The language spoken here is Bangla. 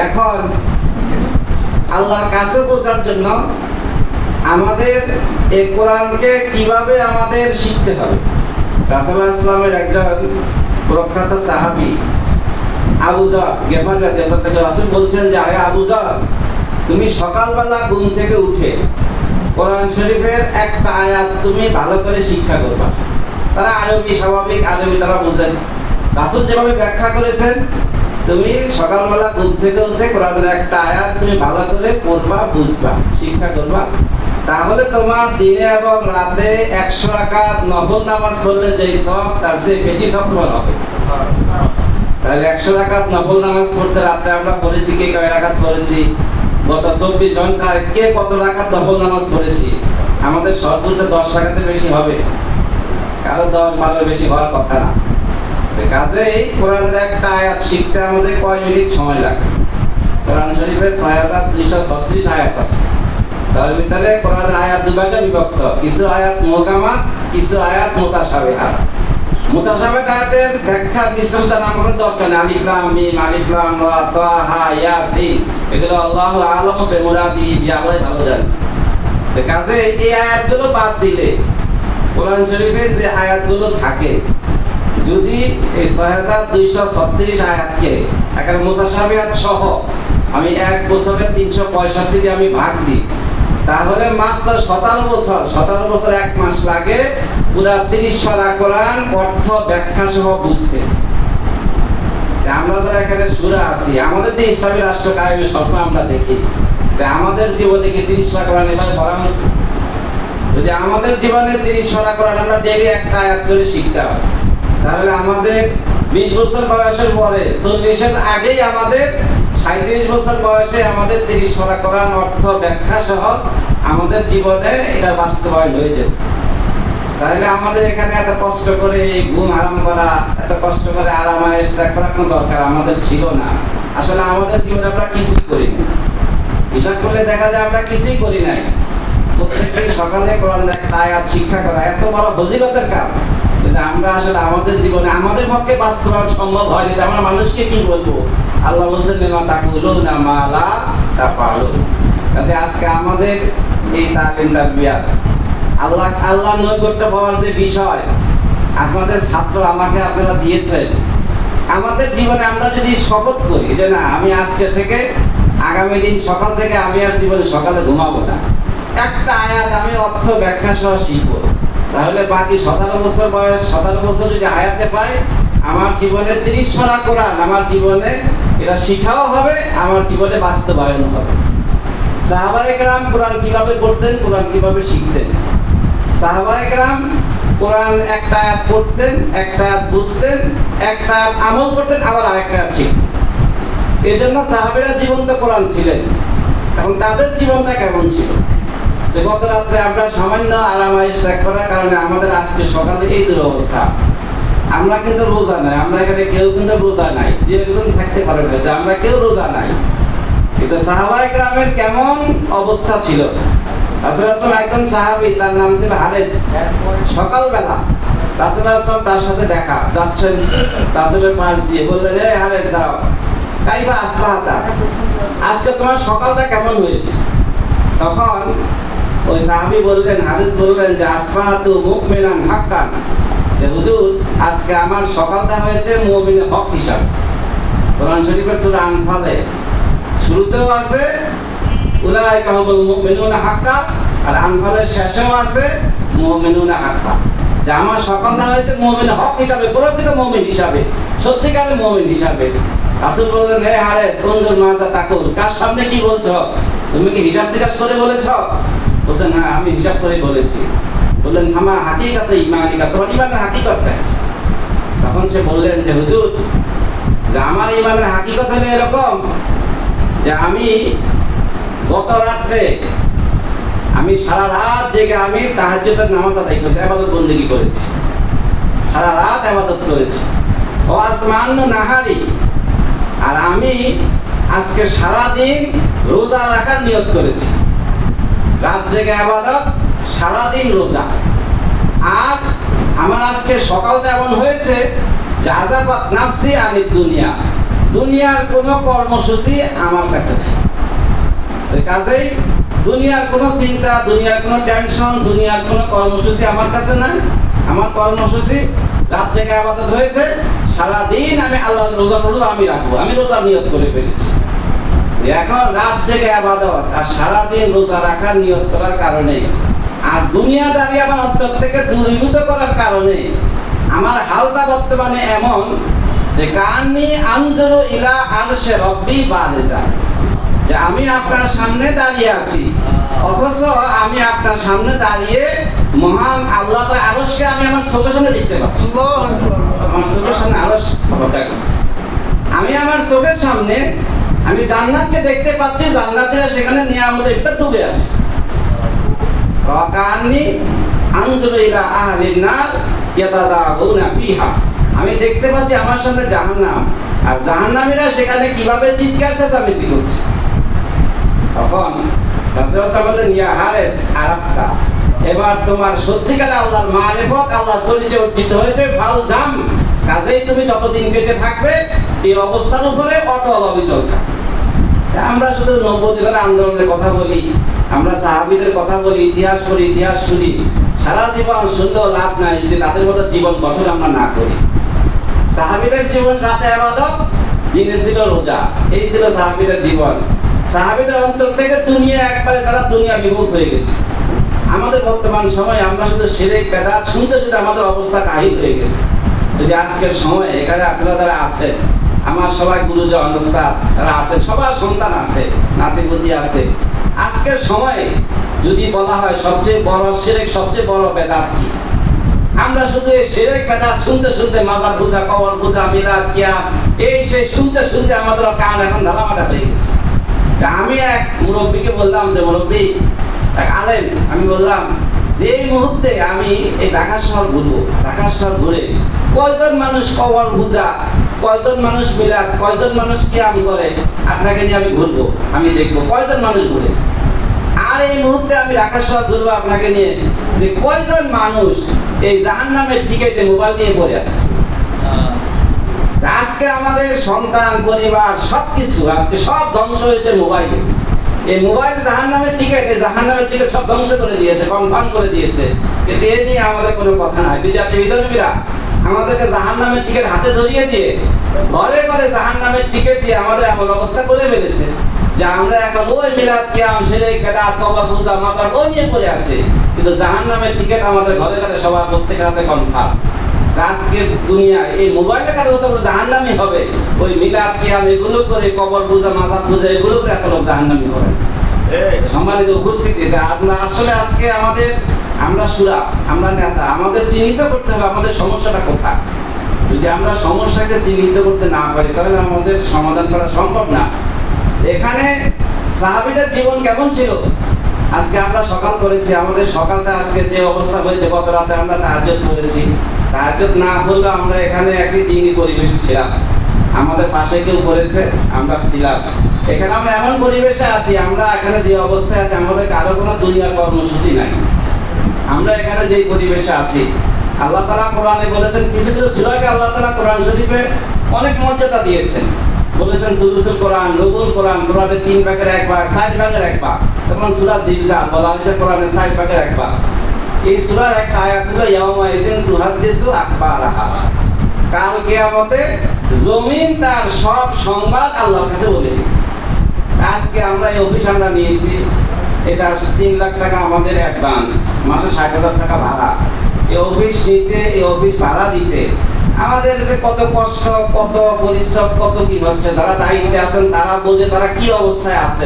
এখন আল্লাহর কাছে পৌঁছার জন্য আমাদের এই কোরআনকে কিভাবে আমাদের শিখতে হবে। রাসূলুল্লাহ ইসলামের একজন প্রখ্যাত সাহাবী আবু যর গেফার রাদিয়াল্লাহু তাআলা রাসূল বলছেন যে হে আবু যর, তুমি সকালবেলা ঘুম থেকে উঠে কোরআন শরীফের একটা আয়াত তুমি ভালো করে শিক্ষা করবা। তারা আরবি, স্বাভাবিক আরবি তারা বুঝেন। রাসূল যেভাবে ব্যাখ্যা করেছেন, তুমি সকালবেলা ঘুম থেকে উঠে কোরআনের একটা আয়াত তুমি ভালো করে পড়বা, বুঝবা, শিক্ষা করবা, তাহলে তোমার দিনে এবং রাতে 100 রাকাত নফল নামাজ পড়লে যেই সওয়াব তার চেয়ে বেশি সওয়াব তোমার হবে। তাহলে 100 রাকাত নফল নামাজ পড়তে রাতে আমরা পড়েছি, কে কয় রাকাত পড়েছি, গত 24 ঘন্টায় কে কত রাকাত নফল নামাজ পড়েছি, আমাদের সর্বোচ্চ 10 রাকাতের বেশি হবে, কারো 10-12 বেশি হওয়ার কথা না। কাজেই কোরআনের একটা আয়াত শিখতে আমাদের কয় মিনিট সময় লাগে? কোরআন শরীফে 6236 আয়াত আছে। তার ভিতরে কোরআনের আয়াত দুভাগে বিভক্ত, কিছু আয়াত মুহকামাত, কিছু আয়াত মুতাশাবিহাত। মুতাশাবিহাত আয়াতের ব্যাখ্যা বিশ্লেষণ জানা আমাদের দরকার নেই। আলিফ লাম মিম, আলিফ লাম রা, তাহা, ইয়াসিন, এগুলো আল্লাহু আ'লামু বিমুরাদিহি, আল্লাহই ভালো জানেন। কাজে এই আয়াতগুলো বাদ দিলে কোরআন শরীফে যে আয়াতগুলো থাকে, যদি এই 6236 আয়াতকে একটা মুতাশাবিহাত সহ আমি 1 বছরে 365 দিয়ে আমি ভাগ দিই, তাহলে মাত্র 17 বছর 1 মাস লাগে পুরা 30 পারা কোরআন অর্থ ব্যাখ্যা সহ বুঝতে। আমরা যারা এখানে সূরা আছি, আমাদের যে ইসলামী রাষ্ট্র কায়েমের স্বপ্ন আমরা দেখি, আমাদের জীবনে কি 30 পারা কোরআন এভাবে পড়া হয়েছে? যদি আমাদের জীবনে 30 পারা কোরআন আমরা ডেইলি একটা আয়াত করে শিখতে হয়, তাহলে আমাদের 20 বছর বয়সের পরে, 40-এর আগেই আমাদের 37 বছর বয়সে আমাদের 30 পারা কোরআন অর্থ ব্যাখ্যা সহ আমাদের জীবনে এটা বাস্তবায়ন হয়ে যেত। তাহলে আমাদের এখানে এত কষ্ট করে ঘুম হারাম করা, এত কষ্ট করে আরাম আয়েশ ত্যাগ করার কোনো দরকার আমাদের ছিল না। আসলে আমাদের জীবনে আমরা কিছুই করি না। হিসাব করলে দেখা যায় আমরা কিছুই করি নাই। প্রত্যেকদিন সকালে কোরআনের একটা আয়াত শিক্ষা করা এত বড় ফজিলতের কাজ, কিন্তু আমরা আসলে আমাদের জীবনে আমাদের পক্ষে বাস্তবায়ন সম্ভব হয়নি। আমরা মানুষকে কি বলবো? আল্লাহ বলছেন লিমা তাকুলুনা মা লা তাফআলুন। কাজে আজকে আমাদের এই তালিম তারবিয়াত, আল্লাহ নৈকট্য পাওয়ার যে বিষয় আপনাদের ছাত্র আমাকে আপনারা দিয়েছেন, আমাদের জীবনে আমরা যদি শপথ করি যে না, আমি আজকে থেকে আগামী দিন সকাল থেকে আমি আর জীবনে সকালে ঘুমাবো না, একটা আয়াত আমি অর্থ ব্যাখ্যা সহ শিখবো, তাহলে বাকি 17 বছর বয়স, 17 বছর যদি আয়াতে পাই, আমার জীবনে 30 পারা কোরআন আমার জীবনে এটা শিখাও হবে, আমার জীবনে বাস্তবায়ন হবে। সাহাবায়ে কেরাম কোরআন কিভাবে পড়তেন, কোরআন কিভাবে শিখতেন? সাহাবায়ে কেরাম কোরআন একটা আয়াত পড়তেন, একটা আয়াত বুঝতেন, একটা আয়াত আমল করতেন, আবার আরেকটা আয়াত শিখতেন। এই জন্য সাহাবীরা জীবন্ত কোরআন ছিলেন। এখন তাদের জীবনটা কেমন ছিল? যে গত রাত্রে আমরা সামান্য আরাম আয়েশ ত্যাগ করার কারণে আমাদের আজকে সকাল থেকে এই দুরবস্থা। আমরা কিন্তু রোজা নাই, আমরা এখানে কেউ কিন্তু রোজা নাই, যে একজন থাকতে পারবে যে আমরা কেউ রোজা নাই। কিন্তু সাহাবায়ে কেরামের কেমন অবস্থা ছিল? রাসূলুল্লাহ একজন সাহাবী, তার নাম ছিল হারেস। সকালবেলা রাসূলুল্লাহ তার সাথে দেখা যাচ্ছেন, রাসূলের পাশ দিয়ে বললেন, এই হারেস দাঁড়াও, কাইফা আসবাহাতা, আজকে তোমার সকালটা কেমন হয়েছে? তখন ওই সাহাবী বললেন, হারেস বললেন যে আসবাহাতু মুমিনান হাক্কান, যে হুজুর আজকে আমার সকালটা হয়েছে মুমিনের হক হিসাবে। কোরআন শরীফের সূরা আনফালে শুরুতেও আছে উলাইকা হুমুল মুমিনুনা হাক্কা, আর আনফালের শেষেও আছে মুমিনুনা হাক্কা, যে আমার সকালটা হয়েছে মুমিনের হক হিসাবে, প্রকৃত মুমিন হিসাবে, সত্যিকারের মুমিন হিসাবে। রাসূল বললেন, হে হারেস উনজুর মাযা তাকুল, কার সামনে কি বলছো? তুমি কি হিসাব নিকাশ করে বলেছো? বলতেন না, আমি হিসাব করে বলেছি। বললেন, হামা হাকিকাতে ঈমানিকা, তোমার ঈমানের হাকিকতটা। তখন সে বললেন যে হুজুর, যে আমার ঈমানের হাকিকত হলো এরকম যে আমি গত রাত্রে আমি সারা রাত জেগে আমি তাহাজ্জুদের নামাজ আদায় করেছি, ইবাদত বন্দেগী করেছি, সারা রাত ইবাদত করেছি। ও আসমান নাহারি, আর আমি আজকে সারা দিন রোজা রাখার নিয়ত করেছি। রাত জেগে ইবাদত, সারা দিন রোজা। আর আমার আজকে সকালটা এমন হয়েছে যে আযাবাত নাফসি আনিদ দুনিয়া, দুনিয়ার কোনো কর্মসূচি আমার কাছে নেই। কাজেই দুনিয়ার কোনো চিন্তা, দুনিয়ার কোনো টেনশন, দুনিয়ার কোনো কর্মসূচি আমার কাছে নাই। আমার কর্মসূচি রাত থেকে ইবাদত হয়েছে, সারাদিন আমি আল্লাহ রোজা আমি রাখবো, আমি রোজা নিয়ত করে ফেলেছি। এখন রাত থেকে ইবাদত আর সারাদিন রোজা রাখার নিয়ত করার কারণে আর দুনিয়াদারি আমার অন্তর থেকে দূরীভূত করার কারণে আমার হালটা বর্তমানে এমন যে কান্নি আনজুরু ইলা আরশে রব্বি বারিজা, যে আমি আপনার সামনে দাঁড়িয়ে আছি, অথচ আমি আপনার সামনে দাঁড়িয়ে মহান আল্লাহ তাআলার আরশকে আমি আমার চোখের সামনে দেখতে পাচ্ছি। আমার চোখের সামনে আরশ দেখাচ্ছে, আমি আমার চোখের সামনে আমি জান্নাতকে দেখতে পাচ্ছি, জান্নাতীরা সেখানে নিয়ামতের ভিতর ডুবে আছে। ওয়াকান্নি আনজুরু ইলা আহলিন নার ইয়াতাদাউনা ফিহা, আমি দেখতে পাচ্ছি আমার সামনে জাহান্নাম, আর জাহান্নামীরা সেখানে কিভাবে চিৎকার চেঁচামেচি করছে। তখন রাসূলুল্লাহ বললেন, ইয়া হারেস আরাফতা, এবার তোমার সত্যিকারে আল্লাহর মারিফত, আল্লাহর পরিচয় অর্জিত হয়েছে। ফাল জাম, কাজেই তুমি যতদিন বেঁচে থাকবে এই অবস্থার উপরে অটল অবিচল থাকবে। আমরা শুধু নব্বদিনের আন্দোলনের কথা বলি, আমরা সাহাবীদের কথা বলি, ইতিহাস করি, ইতিহাস শুনি, সারা জীবন শুনলেও লাভ নাই যদি তাদের মতো জীবন গঠন আমরা না করি। সাহাবীদের জীবন রাতে ইবাদত, দিনে ছিল রোজা, এই ছিল সাহাবীদের জীবন। সাহাবীদের অন্তর থেকে দুনিয়া একবারে তারা দুনিয়া বিমুখ হয়ে গেছে। আমাদের বর্তমান সময়ে আমরা শুধু শিরক বেদাত শুনতে শুনতে আমাদের অবস্থা কাহিল হয়ে গেছে। যদি আজকের সময় এখানে আপনারা যারা আছেন, আমার সবাই গুরুজন ওস্তাদ যারা আছেন, সবার সন্তান আছে, নাতিপুতি আছে, আজকের সময়ে যদি বলা হয় সবচেয়ে বড় শিরক, সবচেয়ে বড় বেদাত কি, আমরা শুধু এই শিরক বেদাত শুনতে শুনতে মাজার পূজা, কবর পূজা, মিলাদ, কিয়াম, এই সেই শুনতে শুনতে আমাদের কান এখন ধালামাটা হয়ে গেছে। আমি এক মুরব্বীকে বললাম যে মুরব্বী, এক আলেম, আমি বললাম যে এই মুহূর্তে আমি এই ঢাকা শহর ঘুরবো, ঢাকা শহর ঘুরে কয়জন মানুষ কবর পূজা, কয়জন মানুষ মিলাদ, কয়জন মানুষ কিয়াম করে, আপনাকে নিয়ে আমি ঘুরবো, আমি দেখবো কয়জন মানুষ ঘুরে। আর এই মুহূর্তে আমি ঢাকা শহর ঘুরবো আপনাকে নিয়ে যে কয়জন মানুষ এই জাহান্নামের টিকেটে মোবাইল নিয়ে পড়ে আছে। আজকে আমাদের সন্তান, পরিবার, সবকিছু আজকে সব ধ্বংস হয়েছে মোবাইলে। এই মোবাইল জাহান্নামের টিকেট, এই জাহান্নামের টিকেট সব ধ্বংস করে দিয়েছে, কনফার্ম করে দিয়েছে। কিন্তু এ নিয়ে আমাদের কোনো কথা নাই। বিজাতি বিধর্মীরা আমাদেরকে জাহান্নামের টিকেট হাতে ধরিয়ে দিয়ে, ঘরে ঘরে জাহান্নামের টিকেট দিয়ে আমাদের এমন অবস্থা করে ফেলেছে যে আমরা এখন ওই মিলাদ, কিয়াম, শিরক, বেদাত, কবর পূজা, মাজার ওই নিয়ে পড়ে আছে, কিন্তু জাহান্নামের টিকেট আমাদের ঘরে ঘরে সবার প্রত্যেকের হাতে কনফার্ম। আজকের দুনিয়ায় এই মোবাইলটা কারো তো জাহান্নামী হবে, ওই মিলাদ, কিয়াম এগুলো করে, কবর পূজা, মাজার পূজা এগুলো করে এত লোক জাহান্নামী হবে। সম্মানিত উপস্থিতি, আমরা আসলে আজকে আমরা সুরা, আমরা নেতা, আমাদের চিহ্নিত করতে হবে আমাদের সমস্যাটা কোথায়। যদি আমরা সমস্যাকে চিহ্নিত করতে না পারি তাহলে আমাদের সমাধান করা সম্ভব না। এখানে সাহাবীদের জীবন কেমন ছিল, আজকে আমরা সকাল করেছি, আমাদের সকালটা আজকে যে অবস্থা হয়েছে, গত রাতে আমরা তাহাজ্জুদ করেছি, তাহাজ্জুদ না করলেও আমরা এখানে একটি দিনই পরিবেশে ছিলাম, আমাদের পাশে কেউ করেছে, আমরা ছিলাম এখানে, আমরা এমন পরিবেশে আছি, আমরা এখানে যে অবস্থায় আছি আমাদের কারো কোনো দুনিয়ার কর্মসূচি নাই। আমরা এখানে যে পরিবেশে আছি, আল্লাহ তাআলা কোরআনে বলেছেন, কিছু কিছু সূরাকে আল্লাহ তাআলা কোরআন শরীফে অনেক মর্যাদা দিয়েছেন। বলেছেন সুলুসুল কোরআন, রুবুল কোরআন, কোরআনের 3 ভাগের 1 ভাগ, 60 ভাগের 1 ভাগ। তখন সূরা জিলজাল বলা হয়েছে কোরআনের 60 ভাগের 1 ভাগ। এই সূরার একটা আয়াত হলো ইয়াউমা ইযিন তুহাদ্দিসু আখবারাহা, কাল কিয়ামতে জমিন তার সব সংবাদ আল্লাহর কাছে বলে দিবে। আজকে আমরা এই অফিস আমরা নিয়েছি, এটা 3 লাখ টাকা আমাদের অ্যাডভান্স, মাসে 60,000 টাকা ভাড়া। এই অফিস নিতে, এই অফিস ভাড়া দিতে আমাদের যে কত কষ্ট, কত পরিশ্রম, কত কি হচ্ছে, যারা দায়িত্বে আছেন তারা বোঝে তারা কি অবস্থায় আছে।